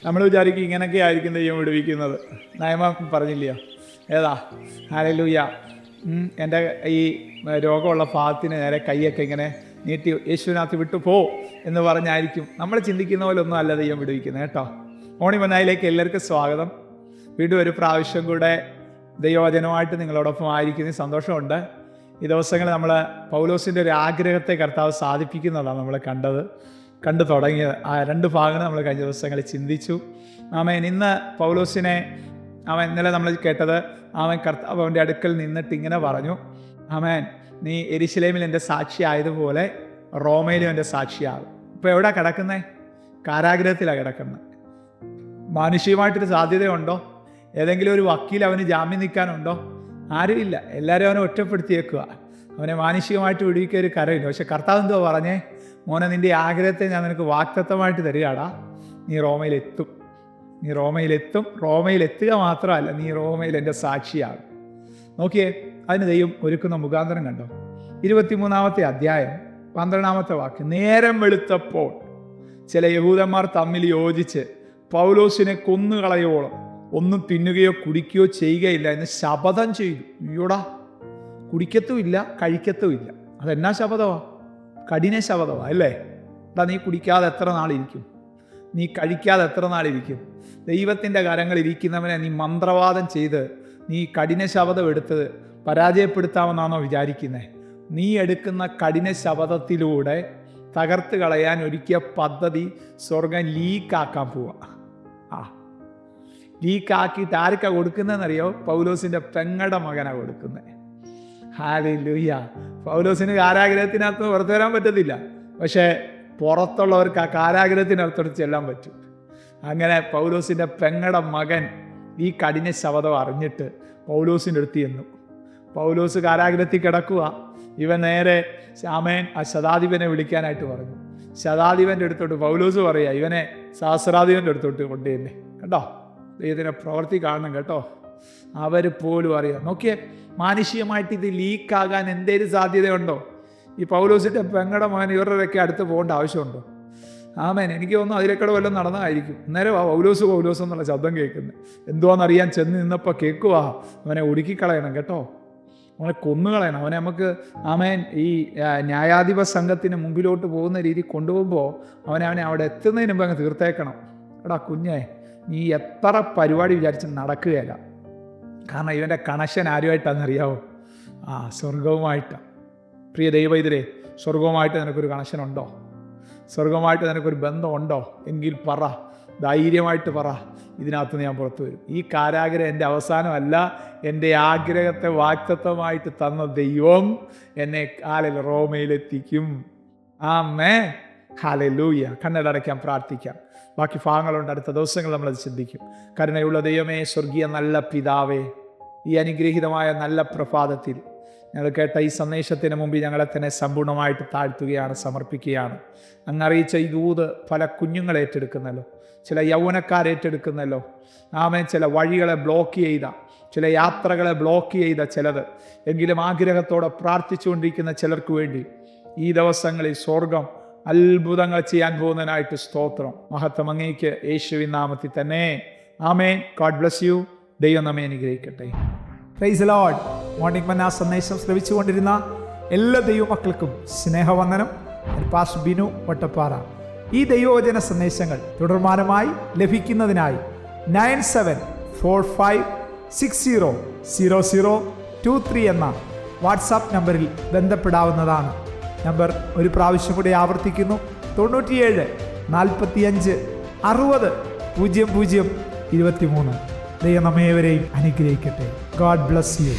നമ്മൾ വിചാരിക്കും ഇങ്ങനെയൊക്കെ ആയിരിക്കും ദൈവം വിടുവിക്കുന്നത്. നയമം പറഞ്ഞില്ലയോ, ഏതാ ഹല്ലേലൂയ, എൻ്റെ ഈ രോഗമുള്ള ഭാഗത്തിന് നേരെ കൈയൊക്കെ ഇങ്ങനെ നീട്ടി യേശുവിനകത്ത് വിട്ടു പോ എന്ന് പറഞ്ഞായിരിക്കും. നമ്മൾ ചിന്തിക്കുന്ന പോലെ ഒന്നും അല്ല ദൈവം വിടുവിക്കുന്നത് കേട്ടോ. മോർണിംഗ് മന്നായിലേക്ക് എല്ലാവർക്കും സ്വാഗതം. വീണ്ടും ഒരു പ്രാവശ്യം കൂടെ ദൈവവചനമായിട്ട് നിങ്ങളോടൊപ്പം ആയിരിക്കുന്ന സന്തോഷമുണ്ട്. ഈ ദിവസങ്ങളിൽ നമ്മൾ പൗലോസിൻ്റെ ഒരു ആഗ്രഹത്തെ കർത്താവ് സാധിപ്പിക്കുന്നതാണ് നമ്മൾ കണ്ടു തുടങ്ങിയത്. ആ രണ്ട് ഭാഗങ്ങൾ നമ്മൾ കഴിഞ്ഞ ദിവസങ്ങളിൽ ചിന്തിച്ചു. ആമേൻ. ഇന്ന് പൗലോസിനെ ഇന്നലെ നമ്മൾ കേട്ടത്, കർത്താവ് അവൻ്റെ അടുക്കൽ നിന്നിട്ട് ഇങ്ങനെ പറഞ്ഞു, ആമേൻ, നീ യെരുശലേമിൽ എൻ്റെ സാക്ഷി ആയതുപോലെ റോമയിലും എൻ്റെ സാക്ഷിയാകും. ഇപ്പോൾ എവിടെ കിടക്കുന്നത്? കാരാഗ്രഹത്തിലാണ് കിടക്കുന്നത്. മാനുഷികമായിട്ടൊരു സാധ്യതയുണ്ടോ? ഏതെങ്കിലും ഒരു വക്കീൽ അവന് ജാമ്യം നിൽക്കാനുണ്ടോ? ആരുമില്ല. എല്ലാവരും അവനെ ഒറ്റപ്പെടുത്തിയേക്കുക. അവനെ മാനുഷികമായിട്ട് വിടുവിക്കുക ഒരു കരമില്ല. പക്ഷെ കർത്താവ് എന്തോ പറഞ്ഞേ, മോനെ, നിൻ്റെ ആഗ്രഹത്തെ ഞാൻ നിനക്ക് വാക്തത്വമായിട്ട് തരികയാടാ. നീ റോമയിലെത്തും. റോമയിലെത്തുക മാത്രമല്ല, നീ റോമയിൽ എൻ്റെ സാക്ഷിയാകും. നോക്കിയേ, അതിന് ദൈവം ഒരുക്കുന്ന മുഖാന്തരം കണ്ടോ? 23-ാമത്തെ അധ്യായം 12-ാമത്തെ വാക്ക്. നേരം വെളുത്തപ്പോൾ ചില യഹൂദന്മാർ തമ്മിൽ യോജിച്ച് പൗലോസിനെ കൊന്നുകളയോളം ഒന്നും തിന്നുകയോ കുടിക്കുകയോ ചെയ്യുകയില്ല എന്ന് ശപഥം ചെയ്തു. അയ്യോടാ, കുടിക്കത്തുമില്ല, കഴിക്കത്തുമില്ല. അതെന്നാ ശപഥമാ? കഠിന ശപഥമാ അല്ലേ? എടാ, നീ കുടിക്കാതെ എത്ര നാളിരിക്കും? നീ കഴിക്കാതെ എത്ര നാളിരിക്കും? ദൈവത്തിൻ്റെ കരങ്ങളിരിക്കുന്നവനെ നീ മന്ത്രവാദം ചെയ്ത് നീ കഠിന ശപഥം എടുത്ത് പരാജയപ്പെടുത്താമെന്നാണോ വിചാരിക്കുന്നത്? നീ എടുക്കുന്ന കഠിന ശപഥത്തിലൂടെ തകർത്ത് കളയാൻ ഒരുക്കിയ പദ്ധതി സ്വർഗം ലീക്കാക്കാൻ പോവാ. ലീക്കാക്കിയിട്ട് ആർക്കാ കൊടുക്കുന്നതെന്നറിയോ? പൗലോസിൻ്റെ പെങ്ങളുടെ മകനാണ് കൊടുക്കുന്നത്. ഹല്ലേലൂയ. പൗലോസിന് കാരാഗ്രഹത്തിനകത്ത് പുറത്തു വരാൻ പറ്റത്തില്ല, പക്ഷേ പുറത്തുള്ളവർക്ക് ആ കാരാഗ്രഹത്തിനകത്തോട്ട് ചെല്ലാൻ പറ്റും. അങ്ങനെ പൗലോസിൻ്റെ പെങ്ങളുടെ മകൻ ഈ കഠിന ശപഥം അറിഞ്ഞിട്ട് പൗലോസിൻ്റെ അടുത്ത് ചെന്നു. പൗലോസ് കാരാഗ്രഹത്തിൽ കിടക്കുക. ഇവൻ നേരെ ആ ശതാധിപനെ വിളിക്കാനായിട്ട് പറഞ്ഞു. ശതാധിപൻ്റെ അടുത്തോട്ട് പൗലോസ് പറയുക, ഇവനെ സഹസ്രാധിപൻ്റെ അടുത്തോട്ട് കൊണ്ടുവരുന്നേ. കേട്ടോ, ദൈവത്തിൻ്റെ പ്രവൃത്തി കാണണം കേട്ടോ. അവർ പോലും അറിയാം. നോക്കിയേ, മാനുഷികമായിട്ട് ഇത് ലീക്കാകാൻ എന്തേലും സാധ്യതയുണ്ടോ? ഈ പൗലോസിൻ്റെ പെങ്ങളുടെ മകൻ ഇവരുടെയൊക്കെ അടുത്ത് പോകേണ്ട ആവശ്യമുണ്ടോ? ആമേൻ. എനിക്ക് തോന്നുന്നു അതിലേക്കൂടെ വല്ലതും നടന്നതായിരിക്കും. അന്നേരം പൗലോസ് എന്നുള്ള ശബ്ദം കേൾക്കുന്നത്. എന്തുവാണെന്നറിയാൻ ചെന്ന് നിന്നപ്പോൾ കേൾക്കുക, അവനെ ഒടുക്കിക്കളയണം കേട്ടോ, അവനെ കൊന്നുകളയണം. അവനെ നമുക്ക് ഈ ന്യായാധിപ സംഘത്തിന് മുമ്പിലോട്ട് പോകുന്ന രീതി കൊണ്ടുപോകുമ്പോൾ അവനെ അവിടെ എത്തുന്നതിന് മുമ്പ് അങ്ങ് തീർത്തേക്കണം. എടാ കുഞ്ഞേ, നീ എത്ര പരിപാടി വിചാരിച്ച് നടക്കുകയല്ല. കാരണം ഇവൻ്റെ കണക്ഷൻ ആരുമായിട്ടാണെന്നറിയാവോ? സ്വർഗവുമായിട്ടാണ്. പ്രിയ ദൈവവൈദ്യരെ, സ്വർഗവുമായിട്ട് നിനക്കൊരു കണക്ഷൻ ഉണ്ടോ? സ്വർഗവുമായിട്ട് നിനക്കൊരു ബന്ധമുണ്ടോ? എങ്കിൽ പറ, ധൈര്യമായിട്ട് പറ, ഇതിനകത്ത് ഞാൻ പുറത്തു വരും. ഈ കാരാഗ്രഹം എൻ്റെ അവസാനമല്ല. എൻ്റെ ആഗ്രഹത്തെ വാക്തത്വമായിട്ട് തന്ന ദൈവം എന്നെ റോമയിലെത്തിക്കും. ആമേൻ. ഹല്ലേലൂയ. കണ്ണടയ്ക്കാം, പ്രാർത്ഥിക്കാം. ബാക്കി ഭാഗങ്ങളുണ്ട്, അടുത്ത ദിവസങ്ങൾ നമ്മളത് ചിന്തിക്കും. കരുണയുള്ള ദൈവമേ, സ്വർഗീയ നല്ല പിതാവേ, ഈ അനുഗ്രഹീതമായ നല്ല പ്രഭാതത്തിൽ ഞങ്ങൾ കേട്ട ഈ സന്ദേശത്തിന് മുമ്പിൽ ഞങ്ങളെ തന്നെ സമ്പൂർണ്ണമായിട്ട് താഴ്ത്തുകയാണ്, സമർപ്പിക്കുകയാണ്. അങ്ങ് അറിയിച്ച ഈ ദൂത് പല കുഞ്ഞുങ്ങളെ ഏറ്റെടുക്കുന്നല്ലോ, ചില യൗവനക്കാരെ ഏറ്റെടുക്കുന്നല്ലോ. ആമേൻ. ചില വഴികളെ ബ്ലോക്ക് ചെയ്ത, ചില യാത്രകളെ ബ്ലോക്ക് ചെയ്ത ചിലത് എങ്കിലും ആഗ്രഹത്തോടെ പ്രാർത്ഥിച്ചുകൊണ്ടിരിക്കുന്ന ചിലർക്ക് വേണ്ടി ഈ ദിവസങ്ങളിൽ സ്വർഗം അത്ഭുതങ്ങൾ ചെയ്യാൻ പോകുന്നതിനായിട്ട് സ്തോത്രം. മഹത്വം അങ്ങേക്ക്, യേശുവിൻ നാമത്തിൽ തന്നെ. ആമേൻ. God bless you. ദൈവം നമ്മെ അനുഗ്രഹിക്കട്ടെ. Praise the Lord. മോർണിംഗ് മന്ന സന്ദേശം ശ്രവിച്ചുകൊണ്ടിരുന്ന എല്ലാ ദൈവമക്കൾക്കും സ്നേഹവന്ദനം. പാസ്റ്റർ ബിനു വട്ടപ്പാറ. ഈ ദൈവവചന സന്ദേശങ്ങൾ തുടർമാനമായി ലഭിക്കുന്നതിനായി 9745600023 എന്ന വാട്സാപ്പ് നമ്പറിൽ ബന്ധപ്പെടാവുന്നതാണ്. നമ്പർ ഒരു പ്രാവശ്യം കൂടി ആവർത്തിക്കുന്നു: 97 45 60 00 23. ദൈവം നമ്മേവരെയും അനുഗ്രഹിക്കട്ടെ. God bless U.